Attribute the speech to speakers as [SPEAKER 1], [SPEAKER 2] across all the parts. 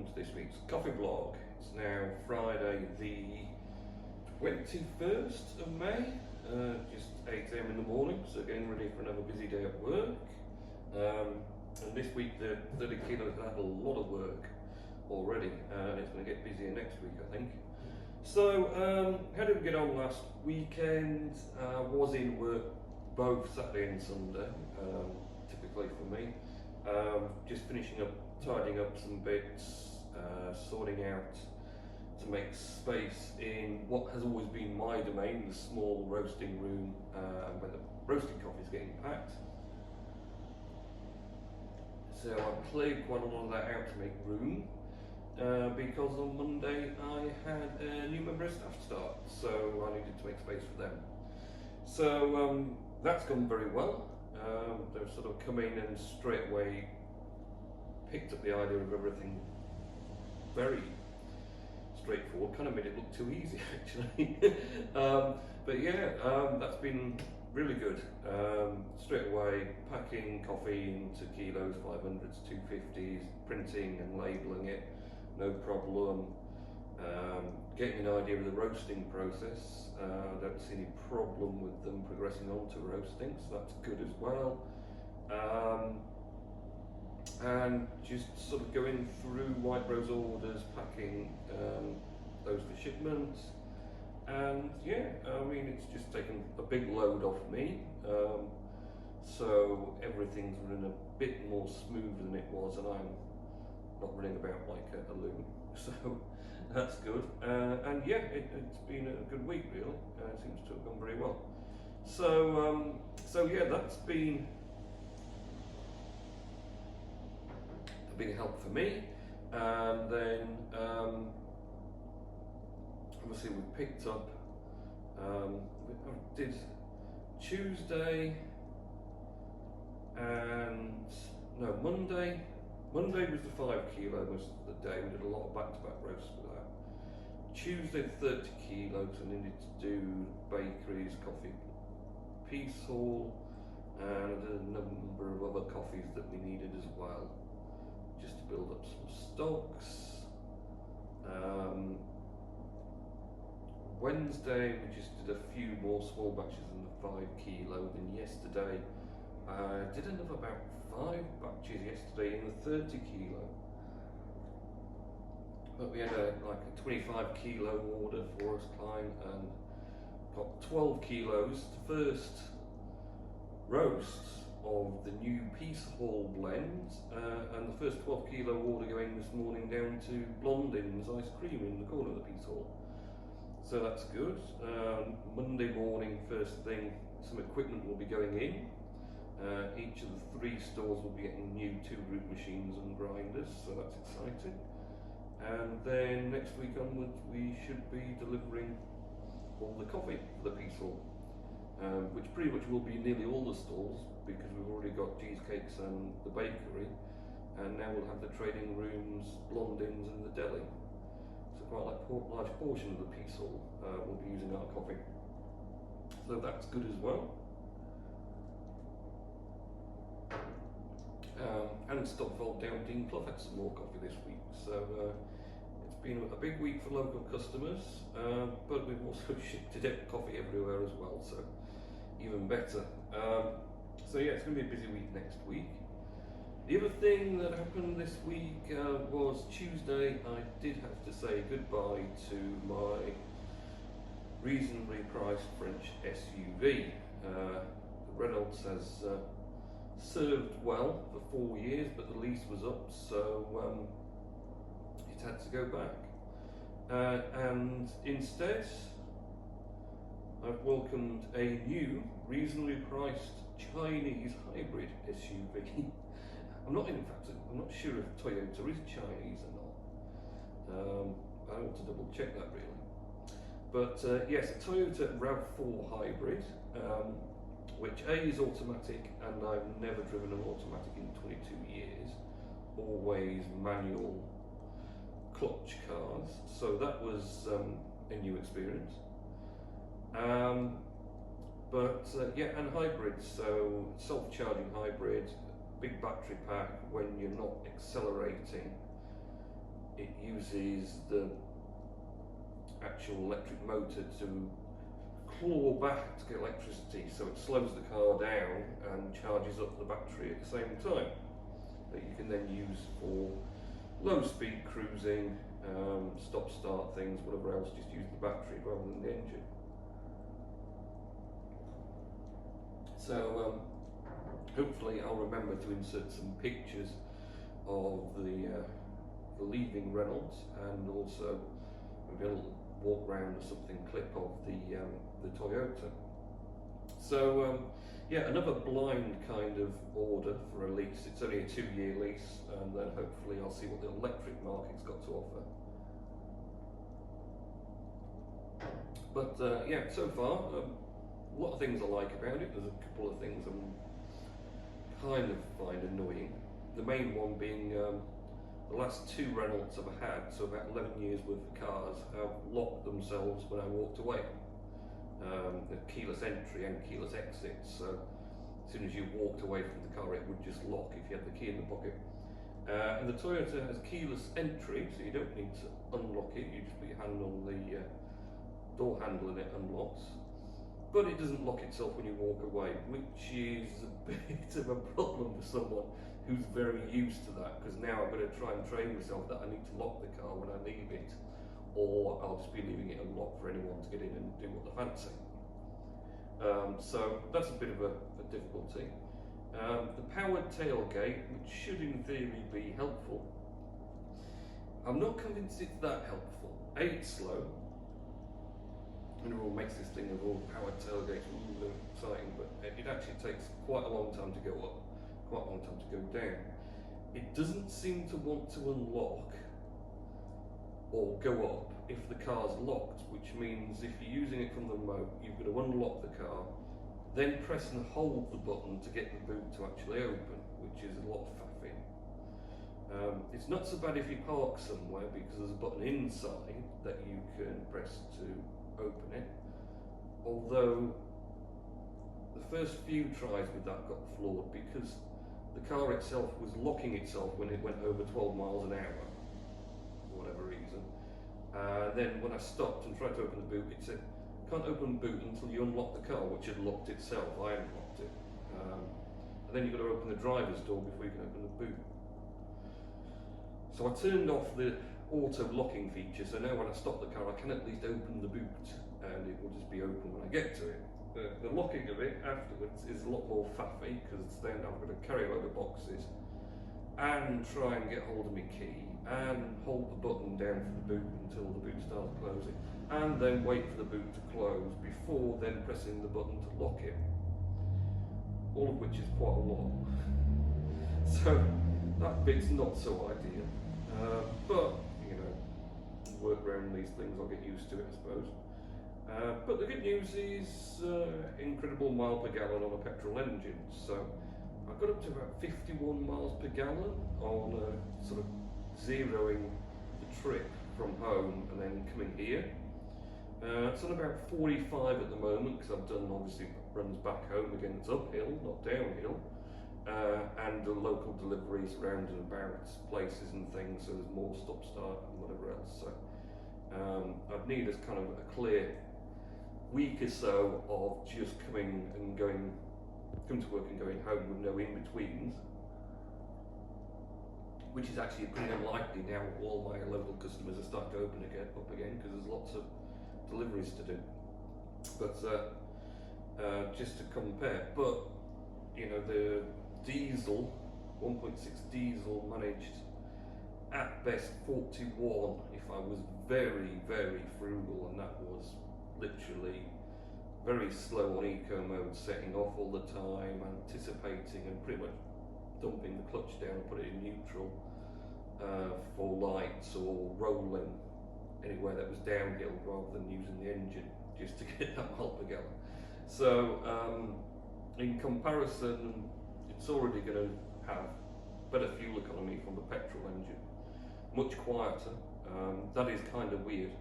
[SPEAKER 1] welcome to this week's coffee blog. It's now Friday the 21st of May, just 8 AM in the morning, so getting ready for another busy day at work. And this week the 30 kilos had a lot of work already, and it's going to get busier next week, I think. So how did we get on last weekend? Was in work both Saturday and Sunday, typically for me. Just finishing up, tidying up some bits, sorting out to make space in what has always been my domain, the small roasting room, where the roasting coffee is getting packed. So I cleared quite a lot of that out to make room, because on Monday I had a new member of staff start, so I needed to make space for them. So that's gone very well. They've sort of come in and straight away picked up the idea of everything very straightforward, kind of made it look too easy actually. But yeah, that's been really good. Straight away packing coffee into kilos, 500s, 250s, printing and labelling it, no problem. Getting an idea of the roasting process, I don't see any problem with them progressing on to roasting, so that's good as well. And just sort of going through white rose orders, packing those for shipment, and yeah, I mean it's just taken a big load off me, so everything's running a bit more smooth than it was, and I'm not running about like a loon, so that's good. And yeah, it's been a good week really. It seems to have gone very well. So so yeah, that's been a big help for me. And then obviously we picked up, I did Tuesday and no, Monday was the 5 kilo most of the day. We did a lot of back-to-back roasts with that. Tuesday 30 kilos, I needed to do bakeries, coffee, piece hall, and a number of other coffees that we needed as well, just to build up some stocks. Wednesday we just did a few more small batches in the 5 kilo, and yesterday I did another about 5 batches yesterday in the 30 kilo. But we had like a 25 kilo order for us client, and got 12 kilos, the first roasts of the new Peace Hall blend, and the first 12 kilo order going this morning down to Blondin's ice cream in the corner of the Peace Hall. So that's good. Monday morning, first thing, some equipment will be going in. Each of the 3 stores will be getting new 2-root machines and grinders, so that's exciting. And then next week onwards we should be delivering all the coffee for the Peace Hall, which pretty much will be nearly all the stalls, because we've already got cheesecakes and the bakery, and now we'll have the trading rooms, Blondins and the deli. So quite a large portion of the Peace Hall will be using our coffee. So that's good as well. And Stockfold down Dean Clough had some more coffee this week, so it's been a big week for local customers, but we've also shipped coffee everywhere as well, so even better. So yeah, it's going to be a busy week next week. The other thing that happened this week was Tuesday I did have to say goodbye to my reasonably priced French SUV. The Reynolds has served well for 4 years, but the lease was up, so it had to go back. And instead, I've welcomed a new, reasonably priced Chinese hybrid SUV. I'm not sure if Toyota is Chinese or not. I want to double check that really. But yes, a Toyota RAV4 hybrid, which A is automatic, and I've never driven an automatic in 22 years, always manual clutch cars, so that was a new experience. But yeah, and hybrid, so self-charging hybrid, big battery pack when you're not accelerating it uses the actual electric motor to claw back to get electricity, so it slows the car down and charges up the battery at the same time, that you can then use for low speed cruising, stop start things, whatever else. Just use the battery rather than the engine. So hopefully I'll remember to insert some pictures of the leaving Reynolds, and also maybe a little walk round or something clip of the Toyota. So yeah, another blind kind of order for a lease. It's only a 2-year lease, and then hopefully I'll see what the electric market's got to offer. But yeah, so far a lot of things I like about it. There's a couple of things I'm kind of find annoying. The main one being the last 2 Reynolds I've had, so about 11 years worth of cars, have locked themselves when I walked away. The keyless entry and keyless exit, so as soon as you walked away from the car it would just lock if you had the key in the pocket. And the Toyota has keyless entry, so you don't need to unlock it, you just put your hand on the door handle and it unlocks. But it doesn't lock itself when you walk away, which is a bit of a problem for someone who's very used to that, because now I've got to try and train myself that I need to lock the car when I leave it, or I'll just be leaving it unlocked for anyone to get in and do what they fancy. So that's a bit of a difficulty. The powered tailgate, which should in theory be helpful, I'm not convinced it's that helpful. A, it's slow, and everyone makes this thing of all powered tailgates, really exciting, but it actually takes quite a long time to go up, quite a long time to go down. It doesn't seem to want to unlock or go up if the car's locked, which means if you're using it from the remote, you've got to unlock the car, then press and hold the button to get the boot to actually open, which is a lot of faffing. It's not so bad if you park somewhere, because there's a button inside that you can press to open it, although the first few tries with that got flawed because the car itself was locking itself when it went over 12 miles an hour for whatever reason. Then when I stopped and tried to open the boot, it said can't open the boot until you unlock the car, which had locked itself. I hadn't locked it. And then you've got to open the driver's door before you can open the boot. So I turned off the auto locking feature, so now when I stop the car I can at least open the boot and it will just be open when I get to it. The locking of it afterwards is a lot more faffy, because then I've got to carry a load of boxes and try and get hold of my key and hold the button down for the boot until the boot starts closing, and then wait for the boot to close before then pressing the button to lock it, all of which is quite a lot. So that bit's not so ideal, but you know, work around these things, I'll get used to it I suppose. But the good news is incredible mile per gallon on a petrol engine. So I got up to about 51 miles per gallon on sort of zeroing the trip from home and then coming here. It's on about 45 at the moment, because I've done obviously runs back home again. It's uphill, not downhill, and the local deliveries around and about places and things, so there's more stop start and whatever else. So I'd need as kind of a clear week or so of just coming and going, come to work and going home with no in-betweens, which is actually pretty unlikely now. All my local customers are starting to open up again because there's lots of deliveries to do. But just to compare, but you know, the diesel, 1.6 diesel managed at best 41 if I was very, very frugal, and that was literally very slow on eco mode, setting off all the time, anticipating and pretty much dumping the clutch down and put it in neutral for lights, or rolling anywhere that was downhill rather than using the engine just to get that mile per gallon. So in comparison, it's already going to have better fuel economy from the petrol engine, much quieter. That is kind of weird,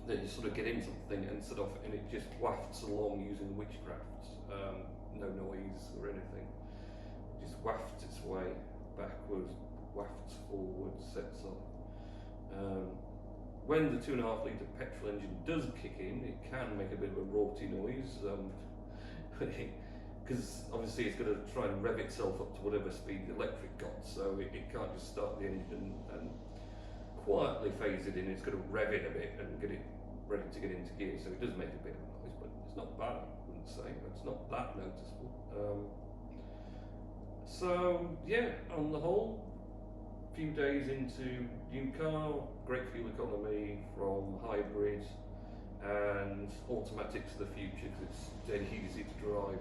[SPEAKER 1] that you sort of get into the thing and set off and it just wafts along using witchcraft, no noise or anything. It just wafts its way backwards, wafts forward, sets off. When the 2.5 litre petrol engine does kick in, it can make a bit of a rorty noise, because obviously it's going to try and rev itself up to whatever speed the electric got, so it can't just start the engine and quietly phase it in. It's got to rev it a bit and get it ready to get into gear, so it does make a bit of a noise, but it's not bad, I wouldn't say. It's not that noticeable. So yeah, on the whole, few days into new car, great fuel economy from hybrid and automatics of the future, because it's dead easy to drive.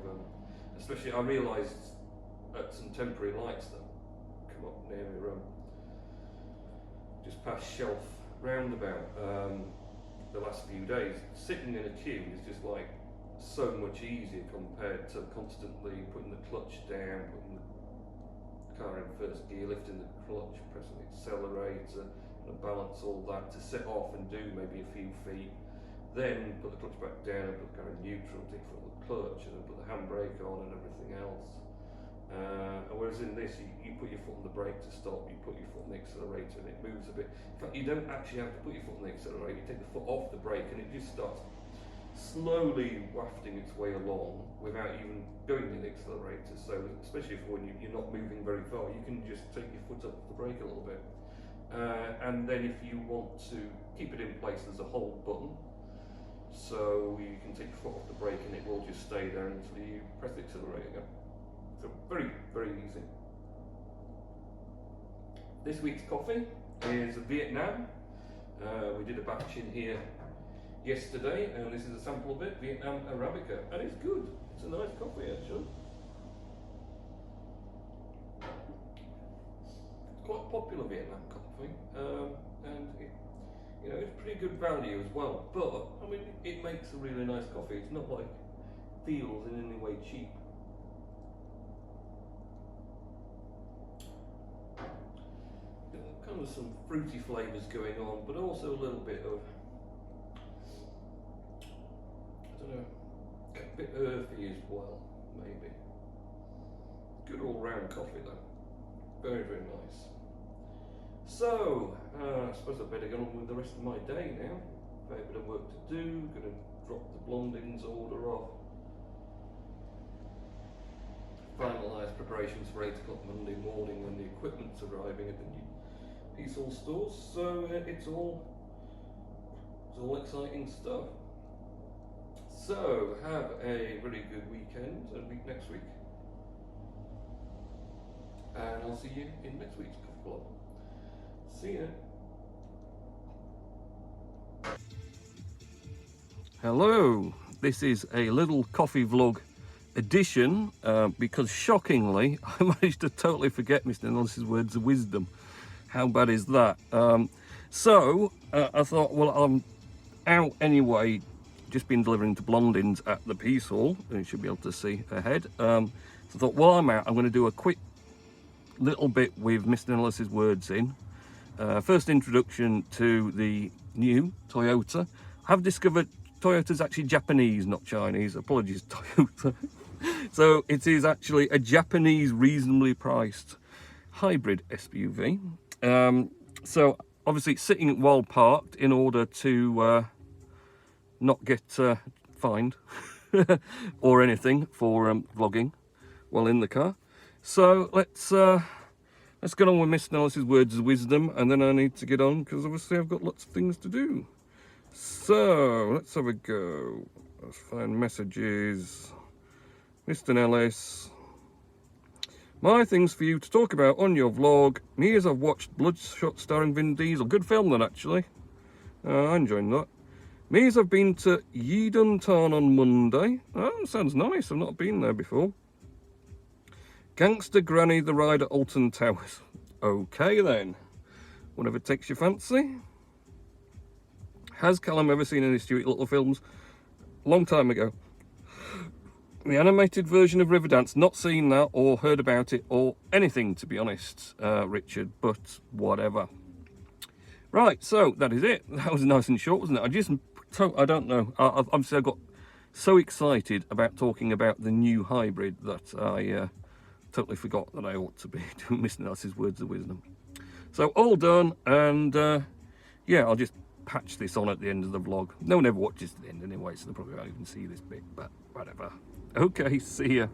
[SPEAKER 1] Especially, I realised at some temporary lights that come up near just past Shelf roundabout the last few days, sitting in a queue is just like so much easier compared to constantly putting the clutch down, putting the car in first gear, lifting the clutch, pressing the accelerator, and balance all that to set off and do maybe a few feet, then put the clutch back down and put the car in neutral, default the clutch, and then put the handbrake on and everything else. And whereas in this, you put your foot on the brake to stop, you put your foot on the accelerator and it moves a bit. In fact, you don't actually have to put your foot on the accelerator, you take the foot off the brake and it just starts slowly wafting its way along without even going in the accelerator. So especially when you're not moving very far, you can just take your foot off the brake a little bit. And then if you want to keep it in place, there's a hold button. So you can take your foot off the brake and it will just stay there until you press the accelerator again. So very, very easy. This week's coffee is Vietnam. We did a batch in here yesterday, and this is a sample of it, Vietnam Arabica, and it's good. It's a nice coffee actually. It's quite popular, Vietnam coffee, and it's pretty good value as well. But I mean, it makes a really nice coffee. It's not like feels in any way cheap. Kind of some fruity flavours going on, but also a little bit of, I don't know, a bit earthy as well, maybe. Good all-round coffee though. Very, very nice. So, I suppose I better get on with the rest of my day now. Fair bit of work to do. Going to drop the Blondins order off. Finalise preparations for 8 o'clock Monday morning when the equipment's arriving at the new Peaceful stores. So it's all exciting stuff. So have a really good weekend and week next week, and I'll see you in next week's Coffee Club. See ya. Hello, this is a little coffee vlog edition because shockingly I managed to totally forget Mr. Nellis's words of wisdom. How bad is that? So I thought, well, I'm out anyway, just been delivering to Blondins at the Peace Hall, and you should be able to see ahead. So I thought, while I'm out, I'm going to do a quick little bit with Mr. Nellis's words in. First introduction to the new Toyota. I've discovered Toyota's actually Japanese, not Chinese. Apologies, Toyota. So it is actually a Japanese, reasonably priced hybrid SUV. So obviously it's sitting while parked in order to not get fined or anything for vlogging while in the car. So let's get on with Miss Nellis's words of wisdom, and then I need to get on because obviously I've got lots of things to do. So let's have a go. Let's find messages. Mr. Nellis. My things for you to talk about on your vlog. Me as I've watched Bloodshot starring Vin Diesel. Good film that actually. I enjoyed that. Me as I've been to Yeadon Tarn on Monday. Oh, sounds nice. I've not been there before. Gangster Granny the ride at Alton Towers. Okay then. Whatever takes your fancy. Has Callum ever seen any Stuart Little films? Long time ago. The animated version of Riverdance, not seen that or heard about it or anything, to be honest, Richard, but whatever. Right, so that is it. That was nice and short, wasn't it? I don't know. Obviously, I got so excited about talking about the new hybrid that I Totally forgot that I ought to be doing Mr. Nels's words of wisdom. So all done, and yeah, I'll just patch this on at the end of the vlog. No one ever watches to the end anyway, so they probably won't even see this bit, but whatever. Okay, see ya.